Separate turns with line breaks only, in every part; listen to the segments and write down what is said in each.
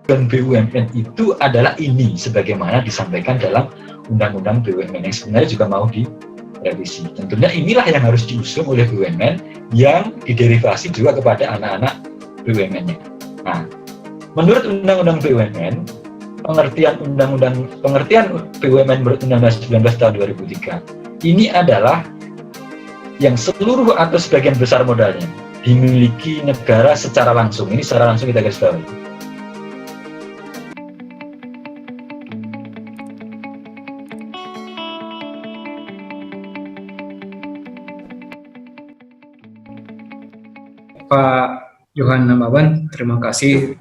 dan BUMN itu adalah ini sebagaimana disampaikan dalam Undang-Undang BUMN yang sebenarnya juga mau direvisi. Tentunya inilah yang harus diusung oleh BUMN yang diderivasi juga kepada anak-anak BUMN-nya. Nah, menurut Undang-Undang BUMN, pengertian BUMN menurut Undang-Undang 19 tahun 2003 ini adalah yang seluruh atau sebagian besar modalnya dimiliki negara secara langsung. Ini secara langsung kita garis bawahi.
Pak Johan Namaban, terima kasih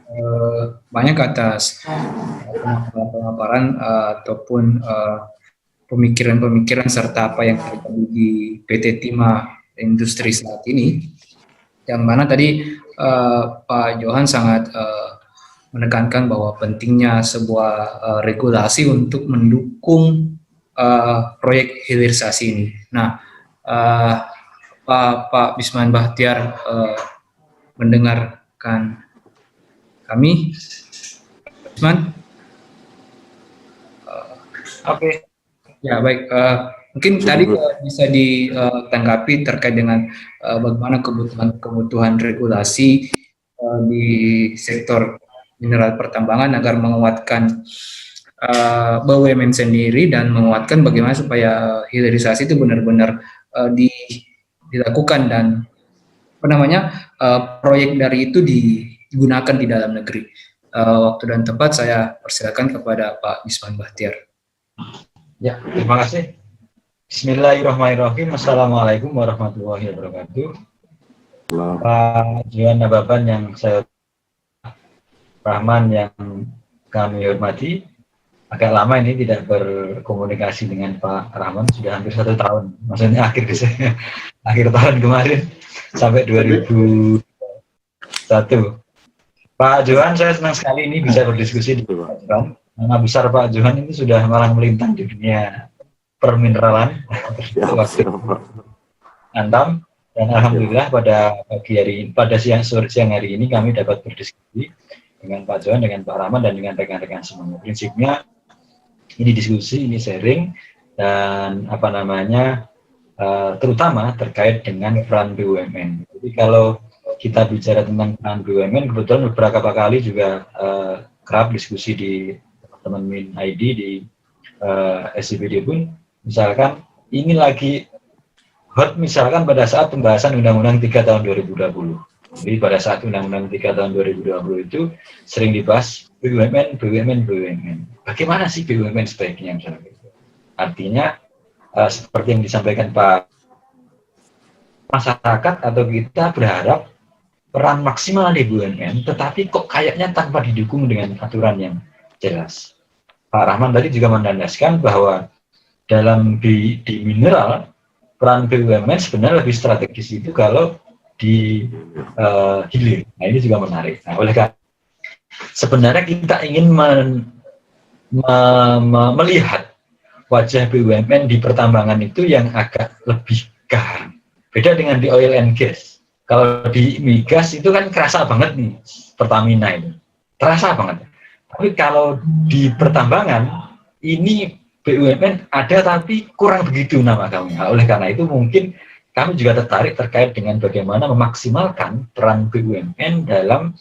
banyak atas pemaparan ataupun pemikiran-pemikiran serta apa yang terjadi di PT Timah Industri saat ini. Yang mana tadi Pak Johan sangat menekankan bahwa pentingnya sebuah regulasi untuk mendukung proyek hilirisasi ini. Nah, Pak Bisman Bahtiar mendengarkan kami, Bisman?
Oke.
Ya baik, mungkin tadi bisa ditanggapi terkait dengan bagaimana kebutuhan regulasi di sektor mineral pertambangan agar menguatkan BUMN sendiri dan menguatkan bagaimana supaya hilirisasi itu benar-benar dilakukan dan proyek dari itu digunakan di dalam negeri. Waktu dan tempat saya persilakan kepada Pak Bisman Bahtiar.
Ya, terima kasih. Bismillahirrahmanirrahim. Assalamualaikum warahmatullahi wabarakatuh. Pak Johan Namaban yang saya Rahman yang kami hormati, agak lama ini tidak berkomunikasi dengan Pak Rahman, sudah hampir 1 tahun, maksudnya akhir tahun kemarin sampai 2001. Pak Johan, saya senang sekali ini bisa berdiskusi di Pak Johan. Nama besar Pak Johan ini sudah malang melintang di dunia permineralan. Antam, dan alhamdulillah pada siang hari ini kami dapat berdiskusi dengan Pak Johan, dengan Pak Rahman, dan dengan rekan-rekan semuanya. Prinsipnya ini diskusi, ini sharing, dan terutama terkait dengan peran BUMN. Jadi kalau kita bicara tentang peran BUMN, kebetulan beberapa kali juga kerap diskusi di teman-teman Min ID di SCBD pun, misalkan ini lagi hot misalkan pada saat pembahasan Undang-Undang 3 tahun 2020. Jadi pada saat Undang-Undang 3 tahun 2020 itu sering dibahas BUMN. Bagaimana sih BUMN sebaiknya misalnya? Artinya seperti yang disampaikan Pak, masyarakat atau kita berharap peran maksimal di BUMN, tetapi kok kayaknya tanpa didukung dengan aturan yang jelas. Pak Rahman tadi juga mendandaskan bahwa dalam di mineral peran BUMN sebenarnya lebih strategis itu kalau di hilir. Nah ini juga menarik. Nah oleh karena sebenarnya kita ingin melihat wajah BUMN di pertambangan itu yang agak lebih gahar. Beda dengan di oil and gas. Kalau di migas itu kan kerasa banget nih Pertamina itu, terasa banget. Tapi kalau di pertambangan ini BUMN ada tapi kurang begitu nama kami. Nah, oleh karena itu mungkin kami juga tertarik terkait dengan bagaimana memaksimalkan peran BUMN dalam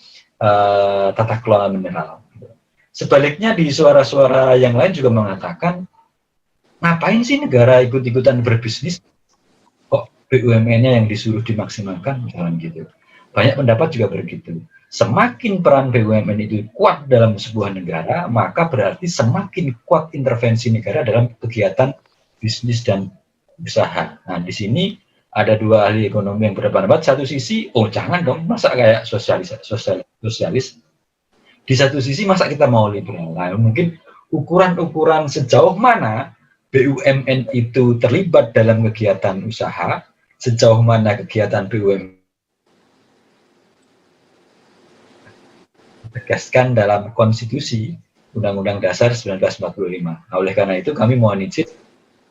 tata kelola mineral. Sebaliknya di suara-suara yang lain juga mengatakan, ngapain sih negara ikut-ikutan berbisnis? Kok BUMN-nya yang disuruh dimaksimalkan? Misalnya gitu. Banyak pendapat juga begitu. Semakin peran BUMN itu kuat dalam sebuah negara, maka berarti semakin kuat intervensi negara dalam kegiatan bisnis dan usaha. Nah, di sini ada 2 ahli ekonomi yang berpendapat. Satu sisi, oh jangan dong, masa kayak sosialis. Di satu sisi, masa kita mau liberal? Nah, mungkin ukuran-ukuran sejauh mana BUMN itu terlibat dalam kegiatan usaha, sejauh mana kegiatan BUMN ditegaskan dalam konstitusi Undang-Undang Dasar 1945. Nah, oleh karena itu kami mohon izin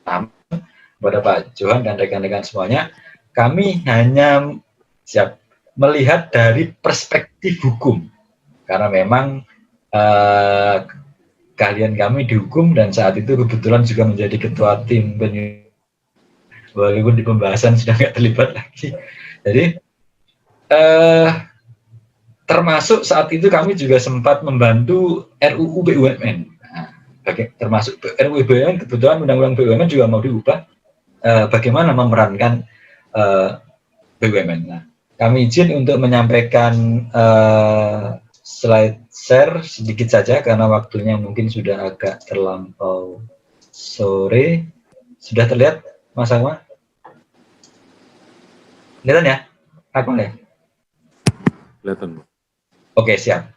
kepada Pak Johan dan rekan-rekan semuanya, kami hanya siap melihat dari perspektif hukum, karena memang eh, kalian kami dihukum, dan saat itu kebetulan juga menjadi ketua tim walaupun di pembahasan sudah nggak terlibat lagi. Jadi termasuk saat itu kami juga sempat membantu RUU BUMN. Nah, termasuk RUU BUMN, kebetulan undang-undang BUMN juga mau diubah, bagaimana memerankan BUMN. Nah, kami izin untuk menyampaikan slide share sedikit saja karena waktunya mungkin sudah agak terlampau sore. Sudah terlihat, Mas Akmal? Kelihatan ya? Akmal ya?
Kelihatan.
Oke, siap.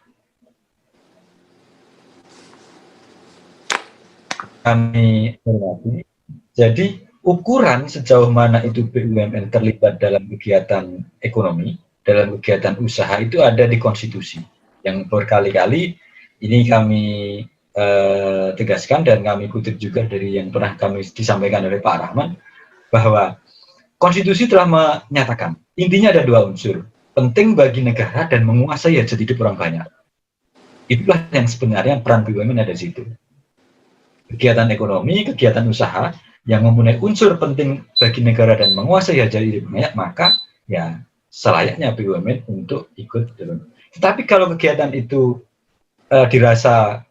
Kami hormati. Jadi, ukuran sejauh mana itu BUMN terlibat dalam kegiatan ekonomi, dalam kegiatan usaha itu ada di konstitusi. Yang berkali-kali ini kami tegaskan dan kami kutip juga dari yang pernah kami disampaikan oleh Pak Rahman, bahwa konstitusi telah menyatakan intinya ada dua unsur, penting bagi negara dan menguasai hajat hidup orang banyak. Itulah yang sebenarnya peran BUMN ada di situ. Kegiatan ekonomi, kegiatan usaha yang mempunyai unsur penting bagi negara dan menguasai hajat hidup banyak, maka ya selayaknya BUMN untuk ikut dalam. Tetapi kalau kegiatan itu dirasa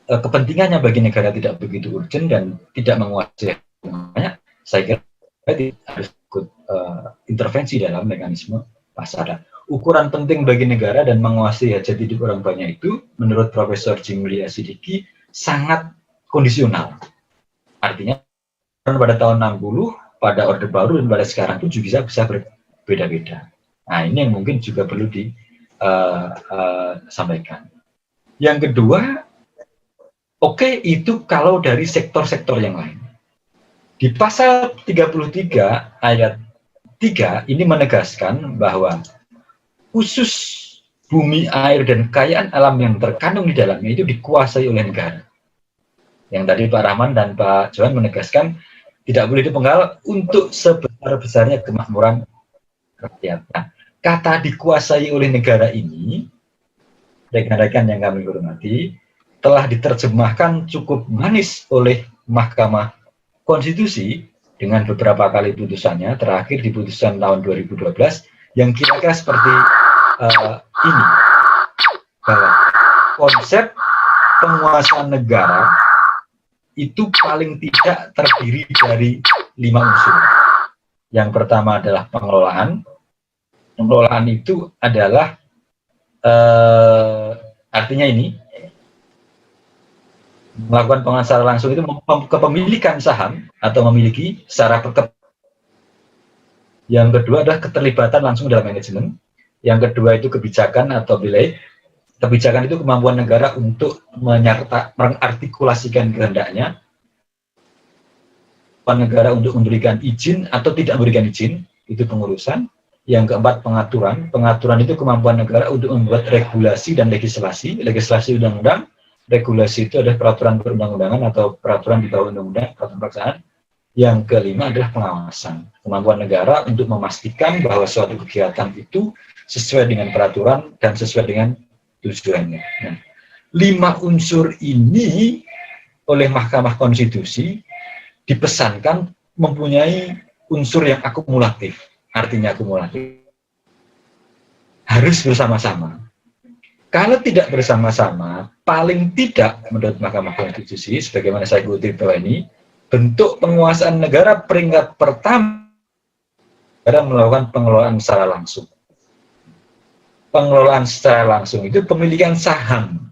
kepentingannya bagi negara tidak begitu urgent dan tidak menguasai banyak, saya kira harus ikut intervensi dalam mekanisme pasar. Ukuran penting bagi negara dan menguasai hajat hidup orang banyak itu, menurut Profesor Jimli Asidiki, sangat kondisional. Artinya pada tahun 60, pada Orde Baru dan pada sekarang itu juga bisa berbeda-beda. Nah, ini yang mungkin juga perlu disampaikan. Yang kedua, oke, itu kalau dari sektor-sektor yang lain. Di pasal 33 ayat 3 ini menegaskan bahwa khusus bumi, air, dan kekayaan alam yang terkandung di dalamnya itu dikuasai oleh negara. Yang tadi Pak Rahman dan Pak Johan menegaskan tidak boleh dipenggal untuk sebesar-besarnya kemakmuran rakyat. Nah, kata dikuasai oleh negara ini, rekan-rekan yang kami hormati, telah diterjemahkan cukup manis oleh Mahkamah Konstitusi dengan beberapa kali putusannya, terakhir di putusan tahun 2012, yang kira-kira seperti ini, bahwa konsep penguasaan negara itu paling tidak terdiri dari 5 unsur. Yang pertama adalah pengelolaan. Pengelolaan itu adalah artinya ini, melakukan penguasaan secara langsung itu kepemilikan saham atau memiliki secara Yang kedua adalah keterlibatan langsung dalam manajemen. Yang kedua itu kebijakan atau delay. Kebijakan itu kemampuan negara untuk mengartikulasikan kehendaknya. Negara untuk memberikan izin atau tidak memberikan izin, itu pengurusan. Yang keempat, pengaturan. Pengaturan itu kemampuan negara untuk membuat regulasi dan legislasi. Legislasi undang-undang. Regulasi itu adalah peraturan perundang-undangan atau peraturan di bawah undang-undang, peraturan pelaksanaan. Yang kelima adalah pengawasan. Kemampuan negara untuk memastikan bahwa suatu kegiatan itu sesuai dengan peraturan dan sesuai dengan tujuannya. Nah, 5 unsur ini oleh Mahkamah Konstitusi dipesankan mempunyai unsur yang akumulatif. Artinya akumulatif. Harus bersama-sama. Kalau tidak bersama-sama, paling tidak menurut Mahkamah Konstitusi, sebagaimana saya kutip bahwa ini, bentuk penguasaan negara peringkat pertama, negara melakukan pengelolaan secara langsung. Pengelolaan secara langsung itu pemilikan saham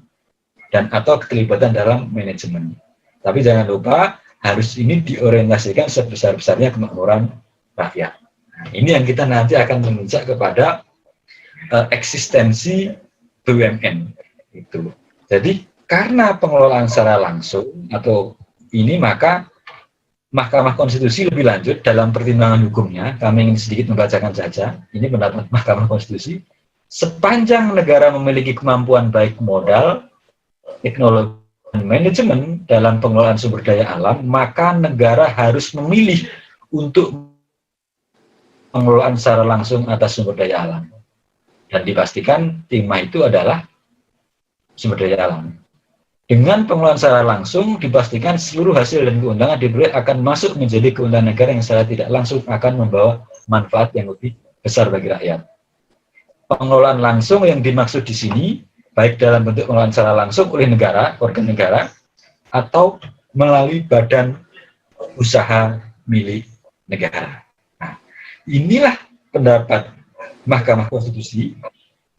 dan atau keterlibatan dalam manajemen. Tapi jangan lupa, harus ini diorientasikan sebesar-besarnya kemakmuran rakyat. Nah, ini yang kita nanti akan menginjak kepada eksistensi BUMN itu. Jadi karena pengelolaan secara langsung atau ini, maka Mahkamah Konstitusi lebih lanjut dalam pertimbangan hukumnya, kami ingin sedikit membacakan saja, ini pendapat Mahkamah Konstitusi, sepanjang negara memiliki kemampuan baik modal, teknologi, dan manajemen dalam pengelolaan sumber daya alam, maka negara harus memilih untuk pengelolaan secara langsung atas sumber daya alam. Dan dipastikan timah itu adalah sumber daya alam. Dengan pengelolaan secara langsung, dipastikan seluruh hasil dan keuntungan diperoleh akan masuk menjadi keuntungan negara yang secara tidak langsung akan membawa manfaat yang lebih besar bagi rakyat. Pengelolaan langsung yang dimaksud di sini, baik dalam bentuk pengelolaan secara langsung oleh negara, organ negara, atau melalui badan usaha milik negara. Nah, inilah pendapat Mahkamah Konstitusi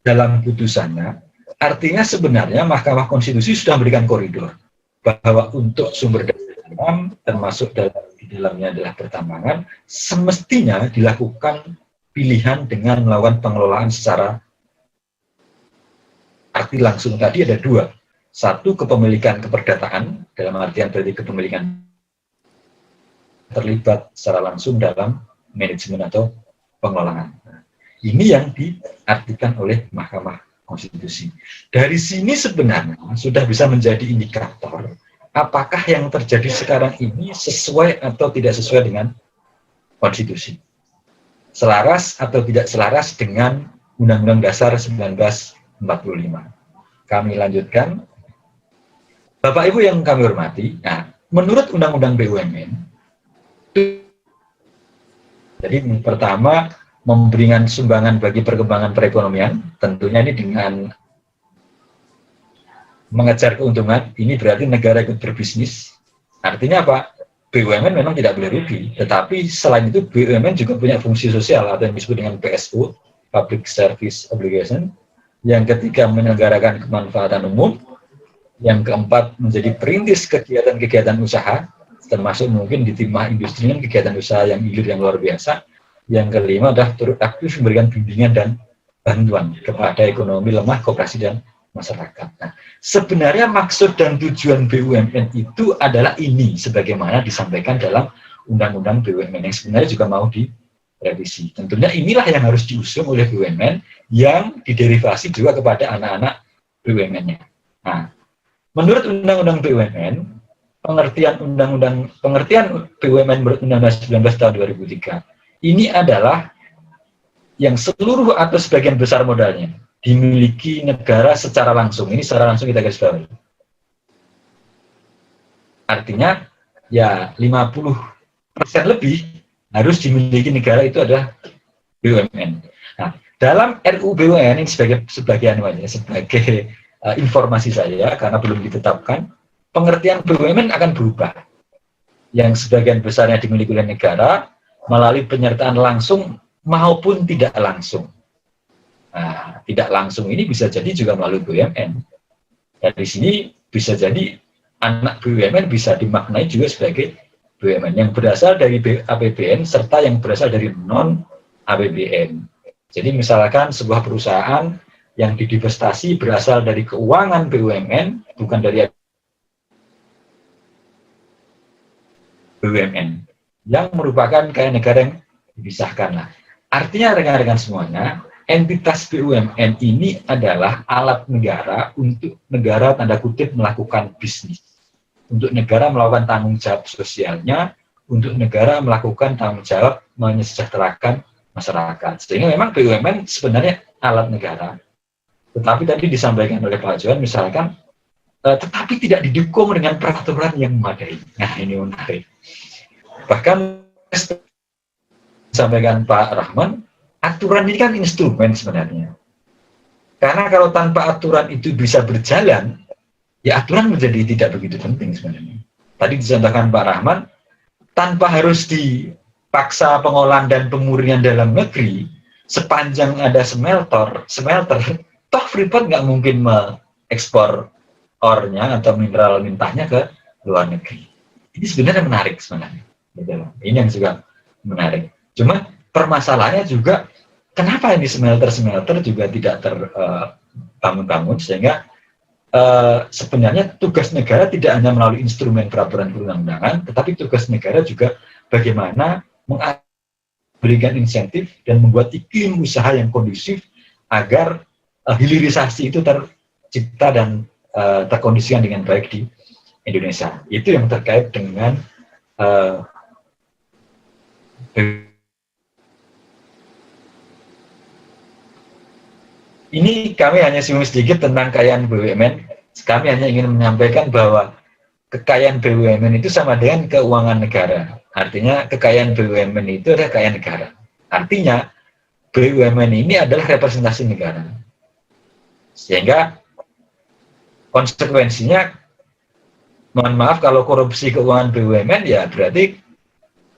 dalam putusannya. Artinya sebenarnya Mahkamah Konstitusi sudah memberikan koridor bahwa untuk sumber daya alam, termasuk di dalamnya adalah pertambangan, semestinya dilakukan pilihan dengan melakukan pengelolaan secara arti langsung. Tadi ada dua. Satu, kepemilikan keperdataan, dalam artian berarti kepemilikan terlibat secara langsung dalam manajemen atau pengelolaan. Nah, ini yang diartikan oleh Mahkamah Konstitusi. Dari sini sebenarnya sudah bisa menjadi indikator apakah yang terjadi sekarang ini sesuai atau tidak sesuai dengan konstitusi. Selaras atau tidak selaras dengan Undang-Undang Dasar 1945. Kami lanjutkan. Bapak Ibu yang kami hormati, nah, menurut Undang-Undang BUMN, jadi pertama, memberikan sumbangan bagi perkembangan perekonomian, tentunya ini dengan mengejar keuntungan, ini berarti negara ikut berbisnis. Artinya apa? BUMN memang tidak boleh rugi, tetapi selain itu BUMN juga punya fungsi sosial atau yang disebut dengan PSO, Public Service Obligation. Yang ketiga, menyelenggarakan kemanfaatan umum. Yang keempat, menjadi perintis kegiatan-kegiatan usaha, termasuk mungkin di timah industri dan kegiatan usaha yang hilir yang luar biasa. Yang kelima adalah turut aktif memberikan bimbingan dan bantuan kepada ekonomi lemah, koperasi, dan masyarakat. Nah, sebenarnya maksud dan tujuan BUMN itu adalah ini, sebagaimana disampaikan dalam Undang-Undang BUMN yang sebenarnya juga mau direvisi. Tentunya inilah yang harus diusung oleh BUMN yang diderivasi juga kepada anak-anak BUMN-nya. Nah, menurut Undang-Undang BUMN, pengertian BUMN menurut Undang-Undang 19 tahun 2003 ini adalah yang seluruh atau sebagian besar modalnya dimiliki negara secara langsung. Ini secara langsung kita garis bawahi. Artinya ya 50% lebih harus dimiliki negara, itu adalah BUMN. Nah, dalam RUU BUMN ini sebagai informasi saya karena belum ditetapkan, pengertian BUMN akan berubah. Yang sebagian besarnya dimiliki oleh negara melalui penyertaan langsung maupun tidak langsung. Nah, tidak langsung ini bisa jadi juga melalui BUMN. Dari sini bisa jadi anak BUMN bisa dimaknai juga sebagai BUMN yang berasal dari APBN serta yang berasal dari non-APBN. Jadi misalkan sebuah perusahaan yang didivestasi berasal dari keuangan BUMN, bukan dari BUMN, yang merupakan kaya negara yang dipisahkan. Lah. Artinya rekan-rekan semuanya, entitas BUMN ini adalah alat negara untuk negara tanda kutip melakukan bisnis. Untuk negara melakukan tanggung jawab sosialnya, untuk negara melakukan tanggung jawab menyejahterakan masyarakat. Sehingga memang BUMN sebenarnya alat negara. Tetapi tadi disampaikan oleh Pak Johan, misalkan, tetapi tidak didukung dengan peraturan yang memadai. Nah, ini menarik. Bahkan disampaikan Pak Rahman, aturan ini kan instrumen sebenarnya. Karena kalau tanpa aturan itu bisa berjalan, ya aturan menjadi tidak begitu penting sebenarnya. Tadi disampaikan Pak Rahman, tanpa harus dipaksa pengolahan dan pemurnian dalam negeri, sepanjang ada smelter, toh Freeport nggak mungkin mengekspor ornya atau mineral mentahnya ke luar negeri. Ini sebenarnya menarik sebenarnya. Ini yang juga menarik. Cuma permasalahannya juga kenapa ini smelter juga tidak terbangun-bangun, sehingga sebenarnya tugas negara tidak hanya melalui instrumen peraturan perundang-undangan, tetapi tugas negara juga bagaimana memberikan insentif dan membuat iklim usaha yang kondusif agar hilirisasi itu tercipta dan terkondisikan dengan baik di Indonesia. Itu yang terkait dengan ini kami hanya singgung sedikit tentang kekayaan BUMN. Kami hanya ingin menyampaikan bahwa kekayaan BUMN itu sama dengan keuangan negara. Artinya kekayaan BUMN itu adalah kekayaan negara. Artinya BUMN ini adalah representasi negara. Sehingga konsekuensinya, mohon maaf kalau korupsi keuangan BUMN ya berarti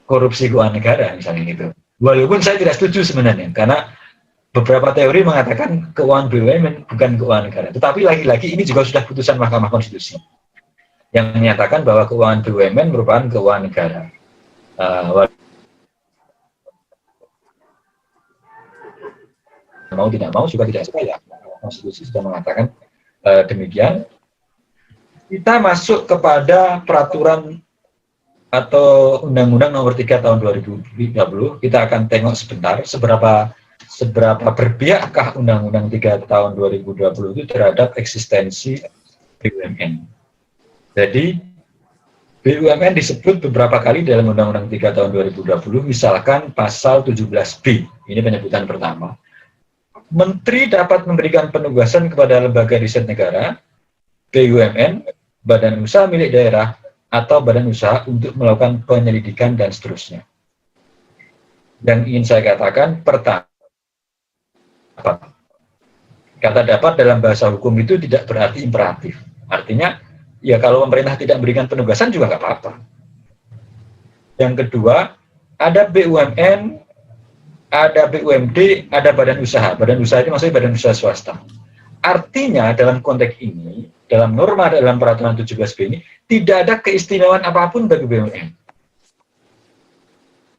korupsi keuangan negara misalnya gitu. Walaupun saya tidak setuju sebenarnya, karena beberapa teori mengatakan keuangan BUMN bukan keuangan negara. Tetapi lagi-lagi ini juga sudah putusan Mahkamah Konstitusi yang menyatakan bahwa keuangan BUMN merupakan keuangan negara. Mau tidak mau juga tidak suka ya. Konstitusi sudah mengatakan demikian. Kita masuk kepada peraturan atau Undang-Undang Nomor 3 Tahun 2030. Kita akan tengok sebentar seberapa berpihakkah Undang-Undang 3 Tahun 2020 itu terhadap eksistensi BUMN. Jadi BUMN disebut beberapa kali dalam Undang-Undang 3 Tahun 2020, misalkan pasal 17B, ini penyebutan pertama. Menteri dapat memberikan penugasan kepada lembaga riset negara, BUMN, badan usaha milik daerah, atau badan usaha untuk melakukan penyelidikan dan seterusnya. Yang ingin saya katakan, pertama, kata dapat dalam bahasa hukum itu tidak berarti imperatif. Artinya, ya kalau pemerintah tidak memberikan penugasan juga nggak apa-apa. Yang kedua, ada BUMN, ada BUMD, ada badan usaha. Badan usaha itu maksudnya badan usaha swasta. Artinya dalam konteks ini, dalam norma dalam peraturan 17B ini, tidak ada keistimewaan apapun bagi BUMN.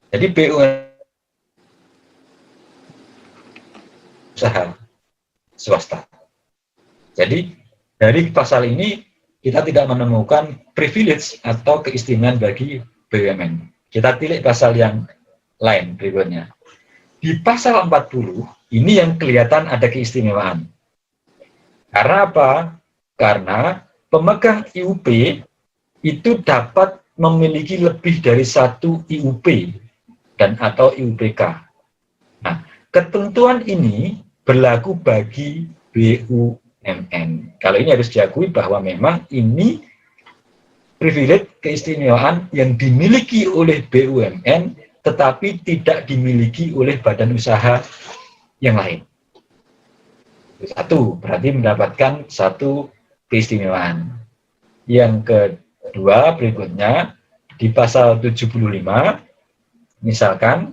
Jadi BUMN usaha swasta. Jadi dari pasal ini kita tidak menemukan privilege atau keistimewaan bagi BUMN. Kita tilik pasal yang lain berikutnya. Di pasal 40 ini yang kelihatan ada keistimewaan. Karena apa? Karena pemegang IUP itu dapat memiliki lebih dari satu IUP dan atau IUPK. Nah, ketentuan ini berlaku bagi BUMN. Kalau ini harus diakui bahwa memang ini privilege keistimewaan yang dimiliki oleh BUMN tetapi tidak dimiliki oleh badan usaha yang lain. Satu, berarti mendapatkan satu keistimewaan. Yang kedua, berikutnya, di pasal 75, misalkan,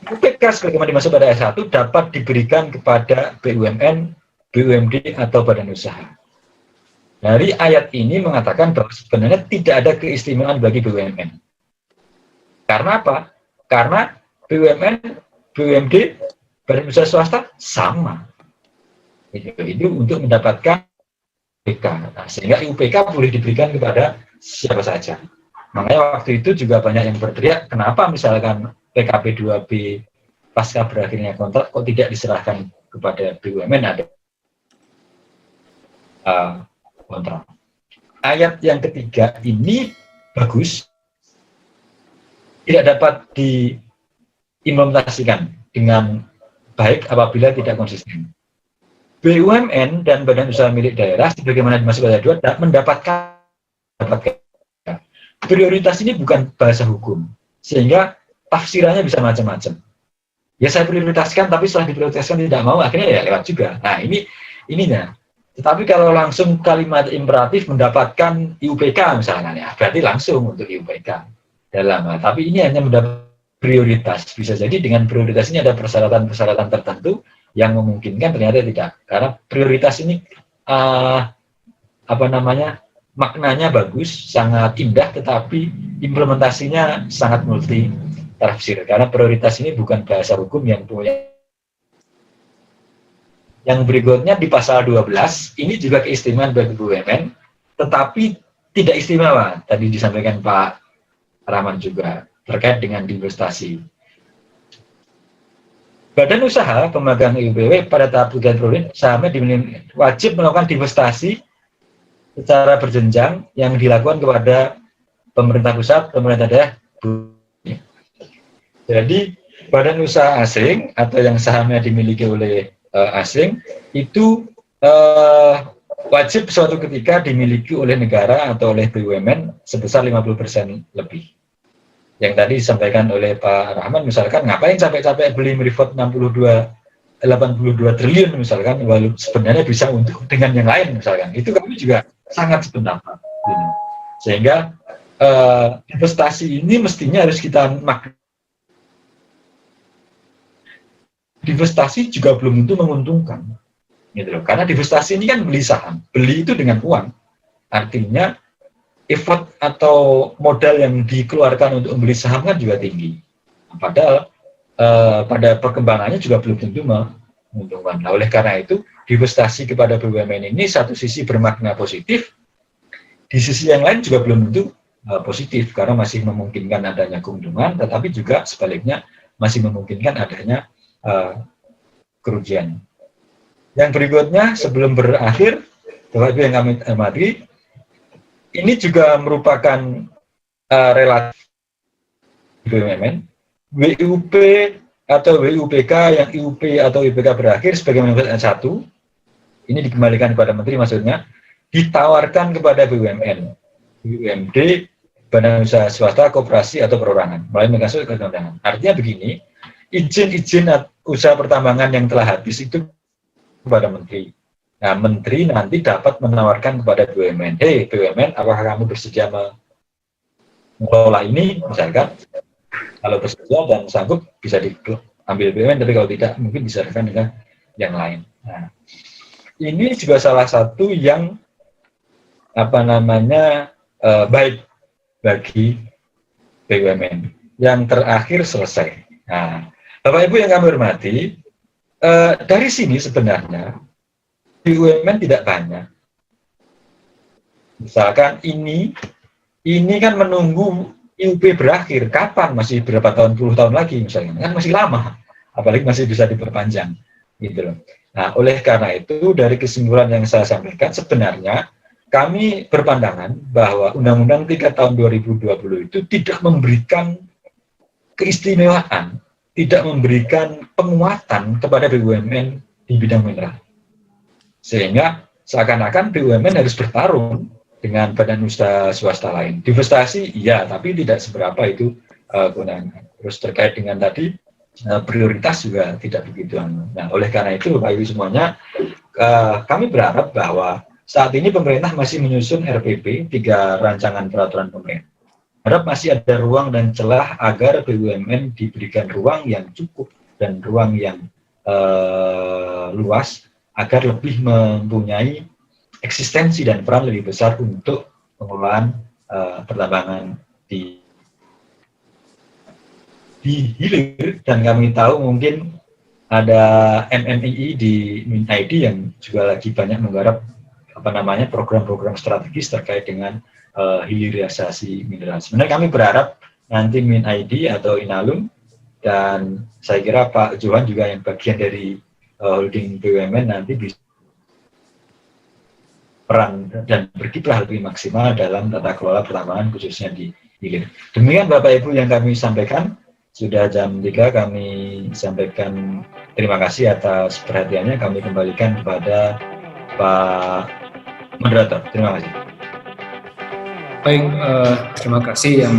UPK sebagaimana dimaksud pada ayat 1 dapat diberikan kepada BUMN, BUMD, atau badan usaha. Dari ayat ini mengatakan bahwa sebenarnya tidak ada keistimewaan bagi BUMN. Karena apa? Karena BUMN, BUMD, badan usaha swasta sama. Itu untuk mendapatkan UPK. Nah, sehingga UPK boleh diberikan kepada siapa saja. Makanya waktu itu juga banyak yang berteriak, kenapa misalkan PKP 2B pasca berakhirnya kontrak kok tidak diserahkan kepada BUMN ada kontrak. Ayat yang ketiga ini bagus, tidak dapat diimplementasikan dengan baik apabila tidak konsisten. BUMN dan badan usaha milik daerah sebagaimana dimaksud ayat 2 mendapatkan prioritas ini bukan bahasa hukum, sehingga tafsirannya bisa macam-macam. Ya saya prioritaskan, tapi setelah diprioritaskan tidak mau, akhirnya ya lewat juga. Nah ininya. Tetapi kalau langsung kalimat imperatif mendapatkan IUPK misalnya, ya, berarti langsung untuk IUPK dalam. Tapi ini hanya mendapat prioritas. Bisa jadi dengan prioritas ini ada persyaratan-persyaratan tertentu yang memungkinkan, ternyata tidak. Karena prioritas ini maknanya bagus, sangat indah, tetapi implementasinya sangat multi tafsir. Karena prioritas ini bukan bahasa hukum yang punya. Yang berikutnya di pasal 12, ini juga keistimewaan bagi BUMN, tetapi tidak istimewa. Tadi disampaikan Pak Rahman juga terkait dengan divestasi. Badan usaha pemegang IUPW pada tahap kegiatan produk sahamnya wajib melakukan divestasi secara berjenjang yang dilakukan kepada pemerintah pusat, pemerintah daerah. Jadi badan usaha asing atau yang sahamnya dimiliki oleh asing itu eh, wajib suatu ketika dimiliki oleh negara atau oleh BUMN sebesar 50% lebih. Yang tadi disampaikan oleh Pak Rahman, misalkan ngapain capek-capek beli Freeport 82 triliun misalkan, walau sebenarnya bisa untuk dengan yang lain misalkan. Itu kami juga sangat sependapat. Sehingga investasi ini mestinya harus kita divestasi juga belum tentu menguntungkan, gitu loh. Karena divestasi ini kan beli saham, beli itu dengan uang, artinya effort atau modal yang dikeluarkan untuk membeli saham kan juga tinggi. Padahal pada perkembangannya juga belum tentu menguntungkan. Nah, oleh karena itu divestasi kepada BUMN ini satu sisi bermakna positif, di sisi yang lain juga belum tentu positif karena masih memungkinkan adanya keuntungan, tetapi juga sebaliknya masih memungkinkan adanya kerugian. Yang berikutnya sebelum berakhir, Bapak Ibu yang kami hormati, ini juga merupakan relatif BUMN, WUP atau WUPK yang IUP atau IPK berakhir sebagai manfaat 1, ini dikembalikan kepada Menteri maksudnya, ditawarkan kepada BUMN, BUMD, badan usaha swasta, koperasi atau perorangan melalui mekanisme keundangan. Artinya begini, izin-izin usaha pertambangan yang telah habis itu kepada Menteri. Nah, Menteri nanti dapat menawarkan kepada BUMN, hey BUMN, apakah kamu bersedia mengelola ini, misalkan, kalau bersedia dan sanggup bisa diambil BUMN, tapi kalau tidak mungkin diserahkan dengan yang lain. Nah, ini juga salah satu yang baik bagi BUMN. Yang terakhir selesai. Nah, Bapak Ibu yang kami hormati, dari sini sebenarnya BUMN tidak banyak. Misalkan ini kan menunggu IUP berakhir, kapan? Masih berapa tahun, puluh tahun lagi misalnya, kan masih lama, apalagi masih bisa diperpanjang, gitu loh. Nah, oleh karena itu dari kesimpulan yang saya sampaikan, sebenarnya kami berpandangan bahwa Undang-Undang 3 tahun 2020 itu tidak memberikan keistimewaan, tidak memberikan penguatan kepada BUMN di bidang mineral. Sehingga seakan-akan BUMN harus bertarung dengan badan usaha swasta lain. Divestasi, iya, tapi tidak seberapa itu kewenangan. Terus terkait dengan tadi, prioritas juga tidak begitu. Nah, oleh karena itu, Bapak Ibu semuanya, kami berharap bahwa saat ini pemerintah masih menyusun RPP, 3 rancangan peraturan pemerintah. Harap masih ada ruang dan celah agar BUMN diberikan ruang yang cukup dan ruang yang luas agar lebih mempunyai eksistensi dan peran lebih besar untuk pengelolaan pertambangan di hilir. Dan kami tahu mungkin ada MMII di MinID yang juga lagi banyak menggarap program-program strategis terkait dengan hilirisasi mineral. Sebenarnya kami berharap nanti MinID atau Inalum, dan saya kira Pak Johan juga yang bagian dari holding BUMN nanti bisa peran dan berkiprah lebih maksimal dalam tata kelola pertambangan khususnya di hilir. Demikian Bapak Ibu yang kami sampaikan. Sudah jam 3 kami sampaikan terima kasih atas perhatiannya. Kami kembalikan kepada Pak Moderator. Terima kasih.
Baik, terima kasih yang